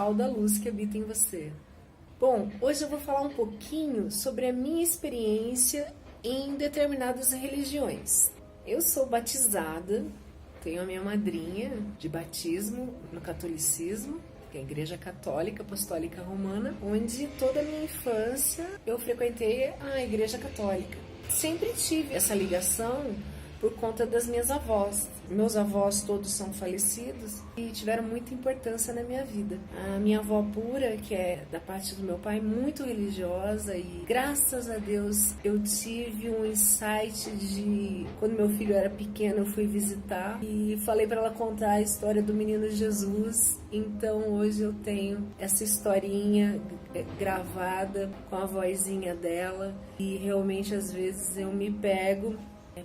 sal da luz que habita em você. Bom, hoje eu vou falar um pouquinho sobre a minha experiência em determinadas religiões. Eu sou batizada, tenho a minha madrinha de batismo no catolicismo, que é a Igreja Católica Apostólica Romana, onde toda a minha infância eu frequentei a Igreja Católica. Sempre tive essa ligação por conta das minhas avós. Meus avós todos são falecidos e tiveram muita importância na minha vida. A minha avó pura, que é da parte do meu pai, muito religiosa, e graças a Deus eu tive um insight de... Quando meu filho era pequeno eu fui visitar e falei para ela contar a história do menino Jesus. Então hoje eu tenho essa historinha gravada com a vozinha dela e realmente às vezes eu me pego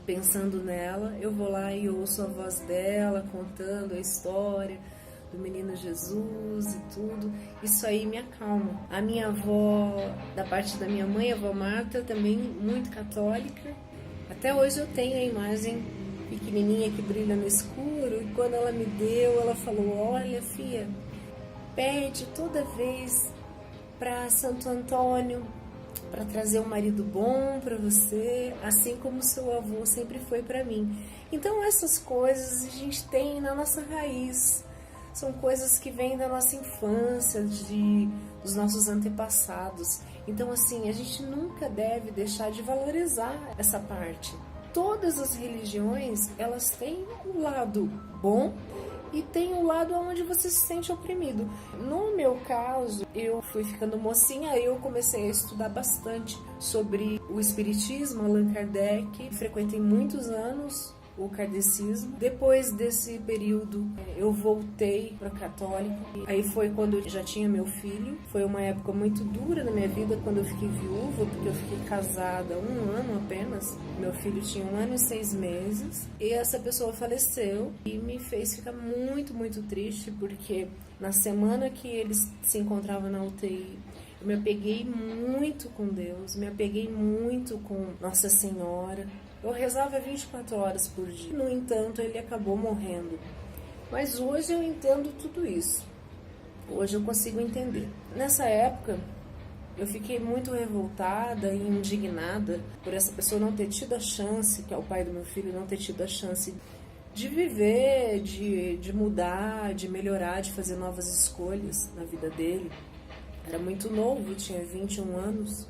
pensando nela, eu vou lá e ouço a voz dela contando a história do menino Jesus e tudo. Isso aí me acalma. A minha avó, da parte da minha mãe, a avó Marta, também muito católica. Até hoje eu tenho a imagem pequenininha que brilha no escuro, e quando ela me deu, ela falou: olha, filha, pede toda vez para Santo Antônio para trazer um marido bom para você, assim como seu avô sempre foi para mim. Então essas coisas a gente tem na nossa raiz, são coisas que vêm da nossa infância, dos nossos antepassados. Então assim, a gente nunca deve deixar de valorizar essa parte. Todas as religiões, elas têm um lado bom e tem o lado onde você se sente oprimido. No meu caso, eu fui ficando mocinha, aí eu comecei a estudar bastante sobre o espiritismo, Allan Kardec. Frequentei muitos anos o kardecismo. Depois desse período, eu voltei para católico. Aí foi quando eu já tinha meu filho. Foi uma época muito dura na minha vida, quando eu fiquei viúva, porque eu fiquei casada 1 ano apenas. Meu filho tinha 1 ano e 6 meses. E essa pessoa faleceu e me fez ficar muito, muito triste, porque na semana que eles se encontravam na UTI, eu me apeguei muito com Deus, me apeguei muito com Nossa Senhora. Eu rezava 24 horas por dia. No entanto, ele acabou morrendo. Mas hoje eu entendo tudo isso. Hoje eu consigo entender. Nessa época, eu fiquei muito revoltada e indignada por essa pessoa não ter tido a chance, que é o pai do meu filho, não ter tido a chance de viver, de mudar, de melhorar, de fazer novas escolhas na vida dele. Era muito novo, tinha 21 anos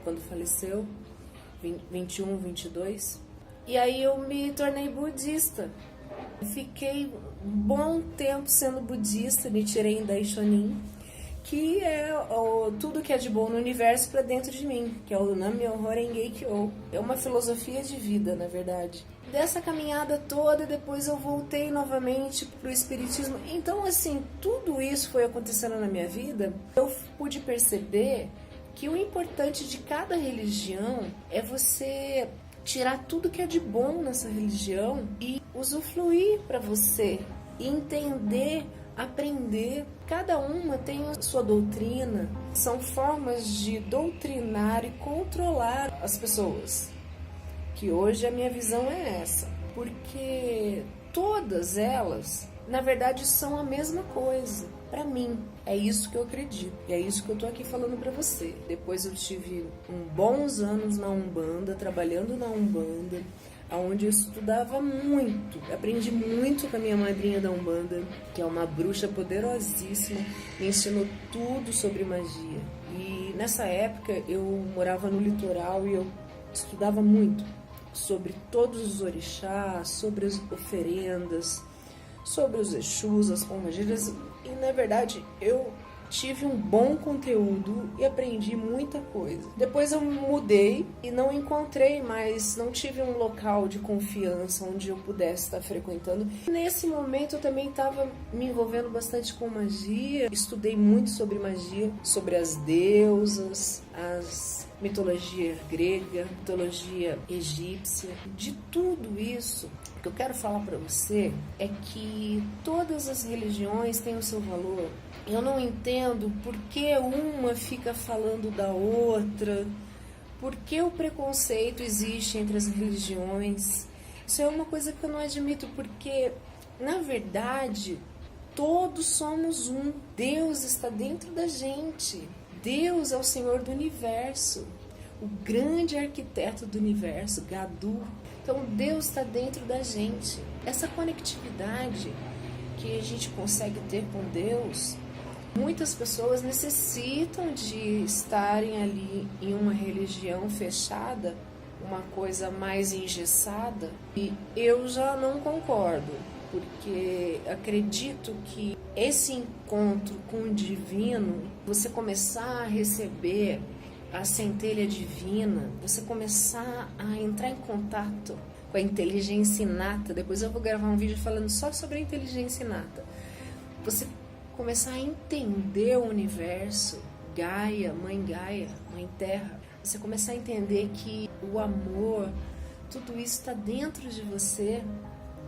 quando faleceu. 21, 22. E aí eu me tornei budista. Fiquei um bom tempo sendo budista, Nichiren Daishonin, que é tudo que é de bom no universo para dentro de mim, que é o Nam-myoho Renge-kyo. É uma filosofia de vida, na verdade. Dessa caminhada toda, depois eu voltei novamente para o espiritismo. Então, assim, tudo isso foi acontecendo na minha vida. Eu pude perceber que o importante de cada religião é você tirar tudo que é de bom nessa religião e usufruir para você, entender, aprender. Cada uma tem a sua doutrina, são formas de doutrinar e controlar as pessoas. Que hoje a minha visão é essa, porque todas elas, na verdade, são a mesma coisa. Para mim, é isso que eu acredito. E é isso que eu tô aqui falando para você. Depois eu tive bons anos na Umbanda, trabalhando na Umbanda, onde eu estudava muito. Aprendi muito com a minha madrinha da Umbanda, que é uma bruxa poderosíssima, me ensinou tudo sobre magia. E nessa época eu morava no litoral e eu estudava muito sobre todos os orixás, sobre as oferendas, sobre os Exus, as pombagiras, e na verdade eu tive um bom conteúdo e aprendi muita coisa. Depois eu mudei e não encontrei mais, não tive um local de confiança onde eu pudesse estar frequentando. Nesse momento eu também estava me envolvendo bastante com magia, estudei muito sobre magia, sobre as deusas, as mitologia grega, mitologia egípcia. De tudo isso, o que eu quero falar para você é que todas as religiões têm o seu valor. Eu não entendo por que uma fica falando da outra, por que o preconceito existe entre as religiões. Isso é uma coisa que eu não admito, porque, na verdade, todos somos um. Deus está dentro da gente. Deus é o Senhor do universo, o grande arquiteto do universo, Gadu. Então Deus está dentro da gente. Essa conectividade que a gente consegue ter com Deus, muitas pessoas necessitam de estarem ali em uma religião fechada, uma coisa mais engessada, e eu já não concordo, porque acredito que esse encontro com o divino, você começar a receber a centelha divina, você começar a entrar em contato com a inteligência inata. Depois eu vou gravar um vídeo falando só sobre a inteligência inata. Você começar a entender o universo, Gaia, Mãe Terra. Você começar a entender que o amor, tudo isso está dentro de você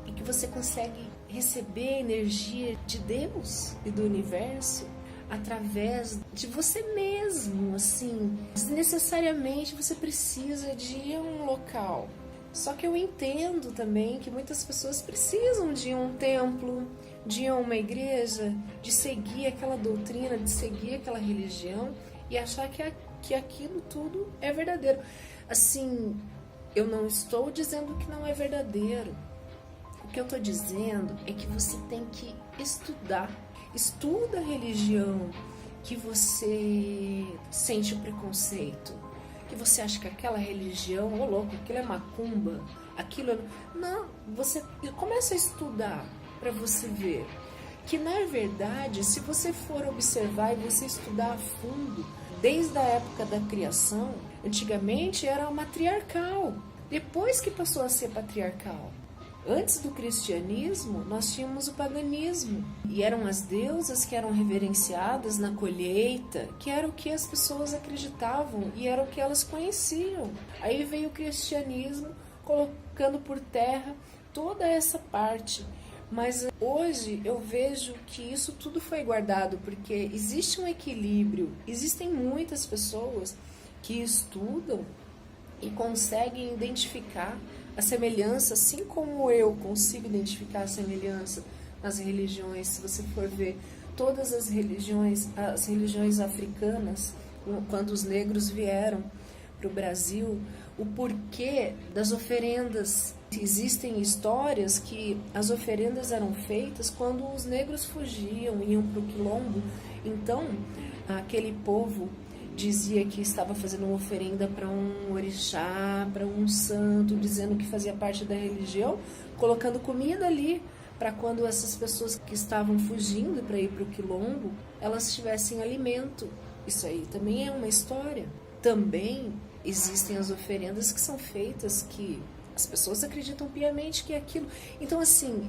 e que você consegue receber a energia de Deus e do universo através de você mesmo, assim. Desnecessariamente você precisa de ir a um local. Só que eu entendo também que muitas pessoas precisam de um templo, de ir a uma igreja, de seguir aquela doutrina, de seguir aquela religião e achar que aquilo tudo é verdadeiro. Assim, eu não estou dizendo que não é verdadeiro. O que eu estou dizendo é que você tem que estudar. Estuda a religião que você sente o preconceito, que você acha que aquela religião, ô louco, aquilo é macumba, aquilo é... Não, você começa a estudar para você ver que, na verdade, se você for observar e você estudar a fundo, desde a época da criação, antigamente era matriarcal, depois que passou a ser patriarcal. Antes do cristianismo, nós tínhamos o paganismo, e eram as deusas que eram reverenciadas na colheita, que era o que as pessoas acreditavam e era o que elas conheciam. Aí veio o cristianismo colocando por terra toda essa parte. Mas hoje eu vejo que isso tudo foi guardado, porque existe um equilíbrio, existem muitas pessoas que estudam e conseguem identificar a semelhança, assim como eu consigo identificar a semelhança nas religiões. Se você for ver todas as religiões africanas, quando os negros vieram para o Brasil, o porquê das oferendas. Existem histórias que as oferendas eram feitas quando os negros fugiam, iam para o quilombo. Então, aquele povo dizia que estava fazendo uma oferenda para um orixá, para um santo, dizendo que fazia parte da religião, colocando comida ali, para quando essas pessoas que estavam fugindo para ir para o quilombo, elas tivessem alimento. Isso aí também é uma história. Também existem as oferendas que são feitas, que as pessoas acreditam piamente que é aquilo. Então, assim,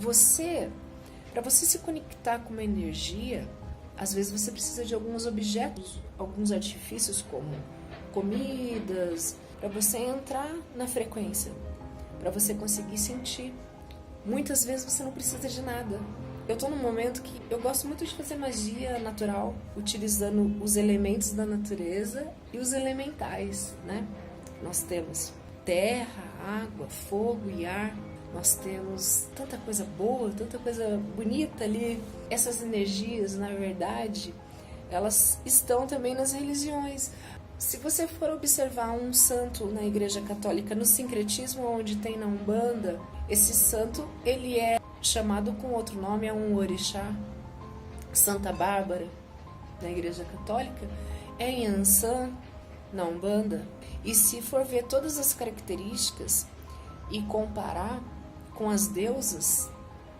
para você se conectar com uma energia, às vezes você precisa de alguns objetos, alguns artifícios como comidas, para você entrar na frequência, para você conseguir sentir. Muitas vezes você não precisa de nada. Eu estou num momento que eu gosto muito de fazer magia natural, utilizando os elementos da natureza e os elementais, né? Nós temos terra, água, fogo e ar. Nós temos tanta coisa boa, tanta coisa bonita ali. Essas energias, na verdade, elas estão também nas religiões. Se você for observar um santo na Igreja Católica, no sincretismo onde tem na Umbanda, esse santo, ele é chamado com outro nome, é um orixá. Santa Bárbara, na Igreja Católica, é Yansan, na Umbanda. E se for ver todas as características e comparar com as deusas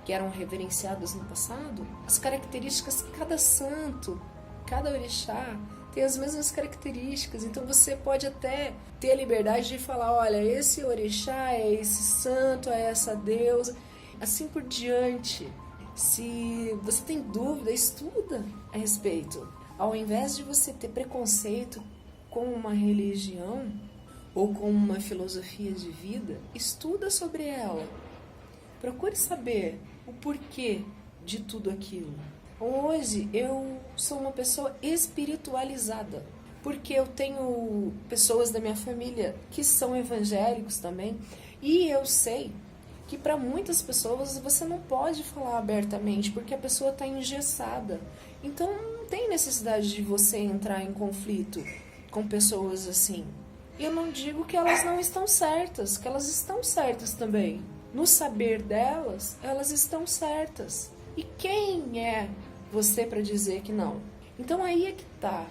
que eram reverenciadas no passado, as características, cada santo, cada orixá tem as mesmas características. Então você pode até ter a liberdade de falar, olha, esse orixá é esse santo, é essa deusa, assim por diante. Se você tem dúvida, estuda a respeito. Ao invés de você ter preconceito com uma religião ou com uma filosofia de vida, estuda sobre ela. Procure saber o porquê de tudo aquilo. Hoje eu sou uma pessoa espiritualizada, porque eu tenho pessoas da minha família que são evangélicos também, e eu sei que para muitas pessoas você não pode falar abertamente, porque a pessoa está engessada. Então não tem necessidade de você entrar em conflito com pessoas assim. Eu não digo que elas não estão certas, que elas estão certas também. No saber delas, elas estão certas. E quem é você para dizer que não? Então aí é que tá.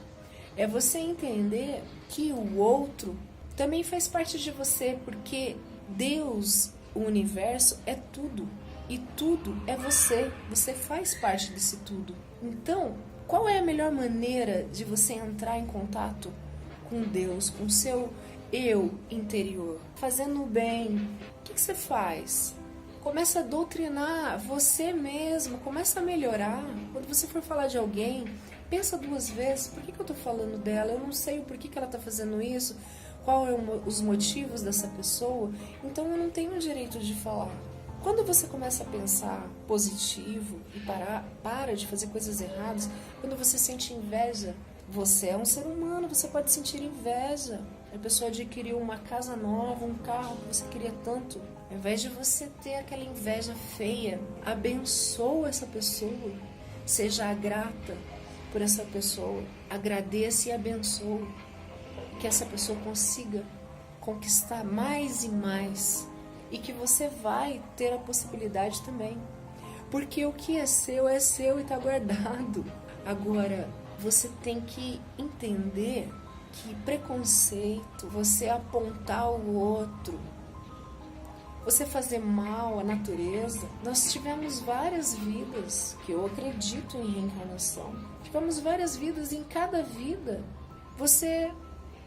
É você entender que o outro também faz parte de você, porque Deus, o universo, é tudo. E tudo é você. Você faz parte desse tudo. Então, qual é a melhor maneira de você entrar em contato com Deus, com o seu eu interior? Fazendo o bem. O que você faz? Começa a doutrinar você mesmo, começa a melhorar. Quando você for falar de alguém, pensa 2 vezes, por que eu estou falando dela? Eu não sei o porquê que ela está fazendo isso, qual é os motivos dessa pessoa, então eu não tenho o direito de falar. Quando você começa a pensar positivo e para de fazer coisas erradas, quando você sente inveja, você é um ser humano, você pode sentir inveja. A pessoa adquiriu uma casa nova, um carro que você queria tanto. Ao invés de você ter aquela inveja feia, abençoa essa pessoa. Seja grata por essa pessoa. Agradeça e abençoe. Que essa pessoa consiga conquistar mais e mais. E que você vai ter a possibilidade também. Porque o que é seu e está guardado. Agora, você tem que entender que preconceito, você apontar o outro, você fazer mal à natureza, nós tivemos várias vidas, que eu acredito em reencarnação. Tivemos várias vidas e em cada vida você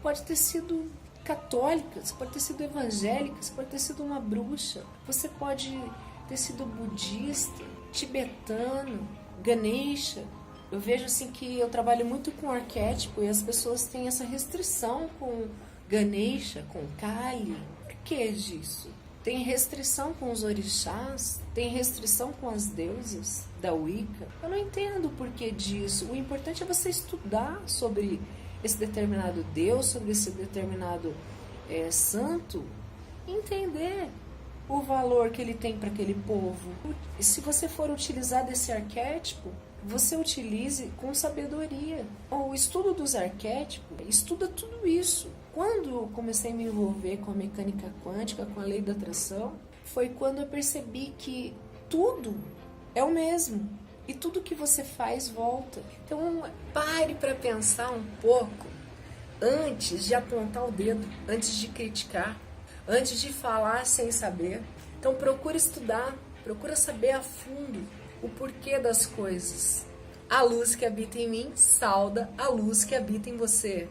pode ter sido católica, você pode ter sido evangélica, você pode ter sido uma bruxa, você pode ter sido budista, tibetano, Ganesha. Eu vejo assim que eu trabalho muito com arquétipo e as pessoas têm essa restrição com Ganesha, com Kali. Por que disso? Tem restrição com os orixás, tem restrição com as deusas da Wicca. Eu não entendo o porquê disso. O importante é você estudar sobre esse determinado Deus, sobre esse determinado santo, e entender o valor que ele tem para aquele povo. E se você for utilizar desse arquétipo, você utilize com sabedoria. O estudo dos arquétipos estuda tudo isso. Quando eu comecei a me envolver com a mecânica quântica, com a lei da atração, foi quando eu percebi que tudo é o mesmo. E tudo que você faz volta. Então pare para pensar um pouco antes de apontar o dedo, antes de criticar, antes de falar sem saber. Então procura estudar, procura saber a fundo o porquê das coisas. A luz que habita em mim sauda a luz que habita em você.